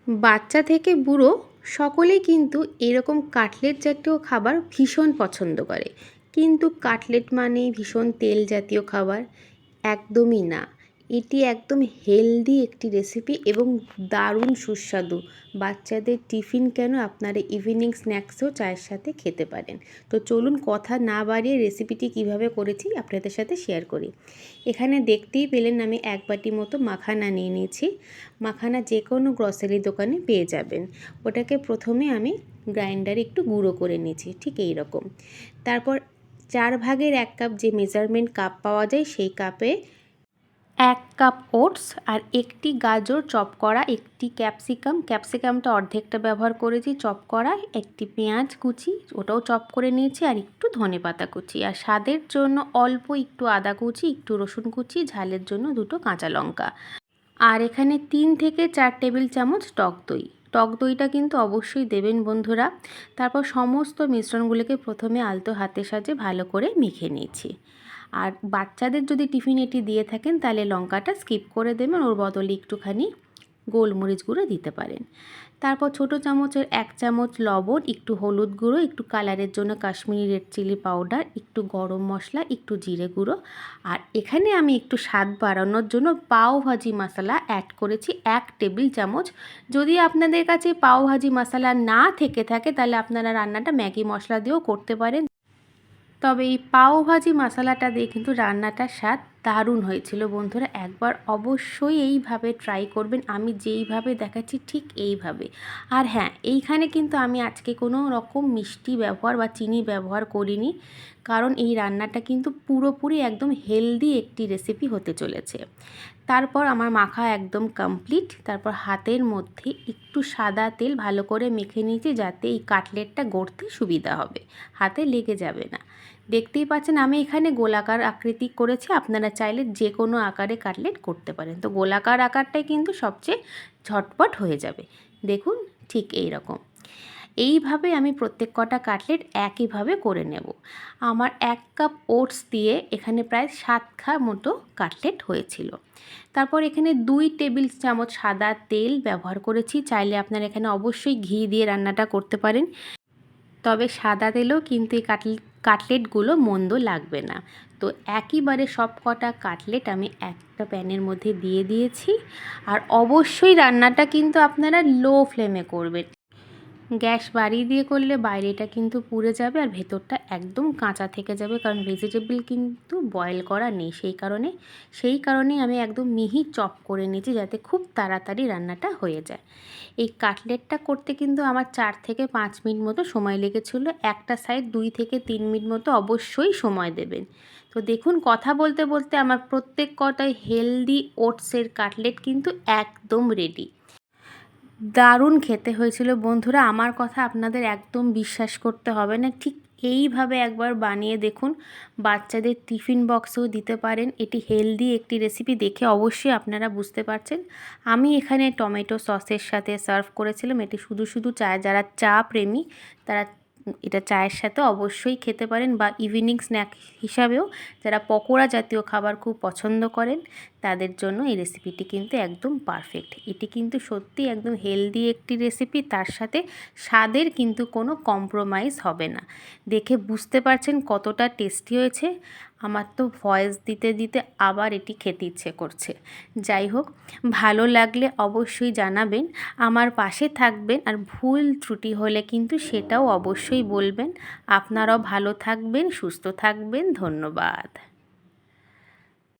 বাচ্চা থেকে বুড়ো সকলেই কিন্তু এরকম কাটলেট জাতীয় খাবার ভীষণ পছন্দ করে। কিন্তু কাটলেট মানেই ভীষণ তেল জাতীয় খাবার, একদমই না। এটি একদম হেলদি একটি রেসিপি এবং দারুণ সুস্বাদু। বাচ্চাদের টিফিন কেন, আপনারা ইভিনিং স্ন্যাক্সেও চায়ের সাথে খেতে পারেন। তো চলুন কথা না বাড়িয়ে রেসিপিটি কিভাবে করেছি আপনাদের সাথে শেয়ার করি। এখানে দেখতেই পেলেন আমি 1 বাটি মতো মাখানা নিয়ে নিয়েছি। মাখানা যে কোনো গ্রসারি দোকানে পেয়ে যাবেন। ওটাকে প্রথমে আমি গ্রাইন্ডারে একটু গুঁড়ো করে নিয়েছি, ঠিক এই রকম। তারপর 4 ভাগের 1 কাপ যে মেজারমেন্ট কাপ পাওয়া যায় সেই কাপে 1 কাপ ওটস আর একটি গাজর চপ করা, একটি ক্যাপসিকামটা অর্ধেকটা ব্যবহার করেছি চপ করা, একটি পেঁয়াজ কুচি ওটাও চপ করে নিয়েছি, আর একটু ধনেপাতা কুচি, আর স্বাদের জন্য অল্প একটু আদা কুচি, একটু রসুন কুচি, ঝালের জন্য 2টো কাঁচা লঙ্কা। আর এখানে 3 থেকে 4 টেবিল চামচ টক দই। টক দইটা কিন্তু অবশ্যই দেবেন বন্ধুরা। তারপর সমস্ত মিশ্রণগুলোকে প্রথমে আলতো হাতের সাহায্যে ভালো করে মেখে নিয়েছি। আর বাচ্চাদের যদি টিফিন এটি দিয়ে থাকেন তাহলে লঙ্কাটা স্কিপ করে দেবেন, ওর বদলে একটুখানি গোলমরিচ গুঁড়ো দিতে পারেন। তারপর ছোটো চামচের 1 চামচ লবণ, একটু হলুদ গুঁড়ো, একটু কালারের জন্য কাশ্মীরি রেড চিলি পাউডার, একটু গরম মশলা, একটু জিরে গুঁড়ো, আর এখানে আমি একটু স্বাদ বাড়ানোর জন্য পাও ভাজি মশলা অ্যাড করেছি 1 টেবিল চামচ। যদি আপনাদের কাছে পাও ভাজি মশলা না থেকে থাকে তাহলে আপনারা রান্নাটা ম্যাগি মশলা দিয়েও করতে পারেন। তবে এই পাও ভাজি মশলাটা দিয়ে কিন্তু রান্নাটার স্বাদ দারুণ হয়েছিল বন্ধুরা। একবার অবশ্যই এইভাবে ট্রাই করবেন, আমি যেইভাবে দেখাচ্ছি ঠিক এইভাবে। আর হ্যাঁ, এইখানে কিন্তু আমি আজকে কোনো রকম মিষ্টি ব্যবহার বা চিনি ব্যবহার করিনি, কারণ এই রান্নাটা কিন্তু পুরোপুরি একদম হেলদি একটি রেসিপি হতে চলেছে। তারপর আমার মাখা একদম কমপ্লিট। তারপর হাতের মধ্যে একটু সাদা তেল ভালো করে মেখে নিয়েছি, যাতে এই কাটলেটটা গড়তে সুবিধা হবে, হাতে লেগে যাবে না। দেখতেই পাচ্ছেন আমি এখানে গোলাকার আকৃতি করেছি, আপনারা চাইলে যে কোনো আকারে কাটলেট করতে পারেন। তো গোলাকার আকারটাই কিন্তু সবচেয়ে ঝটপট হয়ে যাবে। দেখুন ঠিক এই রকম। এইভাবে আমি প্রত্যেক কটা কাটলেট একইভাবে করে নেব। আমার 1 কাপ ওটস দিয়ে এখানে প্রায় 7 মতো কাটলেট হয়েছিল। তারপর এখানে 2 টেবিল চামচ সাদা তেল ব্যবহার করেছি, চাইলে আপনারা এখানে অবশ্যই ঘি দিয়ে রান্নাটা করতে পারেন। তবে সাদা তেলেও কিন্তু এই কাটলেটগুলো মন্দ লাগবে না। তো একইবারে সব কটা কাটলেট আমি একটা প্যানের মধ্যে দিয়ে দিয়েছি। আর অবশ্যই রান্নাটা কিন্তু আপনারা লো ফ্লেমে করবেন। গ্যাস বাড়িয়ে দিয়ে করলে বাইরেটা কিন্তু পুড়ে যাবে আর ভেতরটা একদম কাঁচা থেকে যাবে, কারণ ভেজিটেবল কিন্তু বয়েল করা নেই। সেই কারণেই আমি একদম মিহি চপ করে নিয়েছি, যাতে খুব তাড়াতাড়ি রান্নাটা হয়ে যায়। এই কাটলেটটা করতে কিন্তু আমার 4 থেকে 5 মিনিট মতো সময় লেগেছিল। একটা সাইড 2 থেকে 3 মিনিট মতো অবশ্যই সময় দেবেন। তো দেখুন কথা বলতে বলতে আমার প্রত্যেক কটাই হেলদি ওটসের কাটলেট কিন্তু একদম রেডি। দারুণ খেতে হয়েছিল বন্ধুরা। আমার কথা আপনাদের একদম বিশ্বাস করতে হবে না, ঠিক এইভাবে একবার বানিয়ে দেখুন। বাচ্চাদের টিফিন বক্সেও দিতে পারেন। এটি হেলদি একটি রেসিপি, দেখে অবশ্যই আপনারা বুঝতে পারছেন। আমি এখানে টমেটো সসের সাথে সার্ভ করেছিলাম। এটি শুধু শুধু যারা চা প্রেমী তারা এটা চায়ের সাথে অবশ্যই খেতে পারেন, বা ইভিনিং স্ন্যাক হিসাবেও যারা পকোড়া জাতীয় খাবার খুব পছন্দ করেন তাদের জন্য এই রেসিপিটি কিন্তু একদম পারফেক্ট। এটি কিন্তু সত্যি একদম হেলদি একটি রেসিপি, তার সাথে স্বাদের কিন্তু কোনো কম্প্রোমাইজ হবে না। দেখে বুঝতে পারছেন কতটা টেস্টি হয়েছে। আমার তো ভয়েস দিতে দিতে আবার এটি খেতে ইচ্ছে করছে। যাই হোক, ভালো লাগলে অবশ্যই জানাবেন, আমার পাশে থাকবেন, আর ভুল ত্রুটি হলে কিন্তু সেটাও অবশ্যই বলবেন। আপনারাও ভালো থাকবেন, সুস্থ থাকবেন। ধন্যবাদ।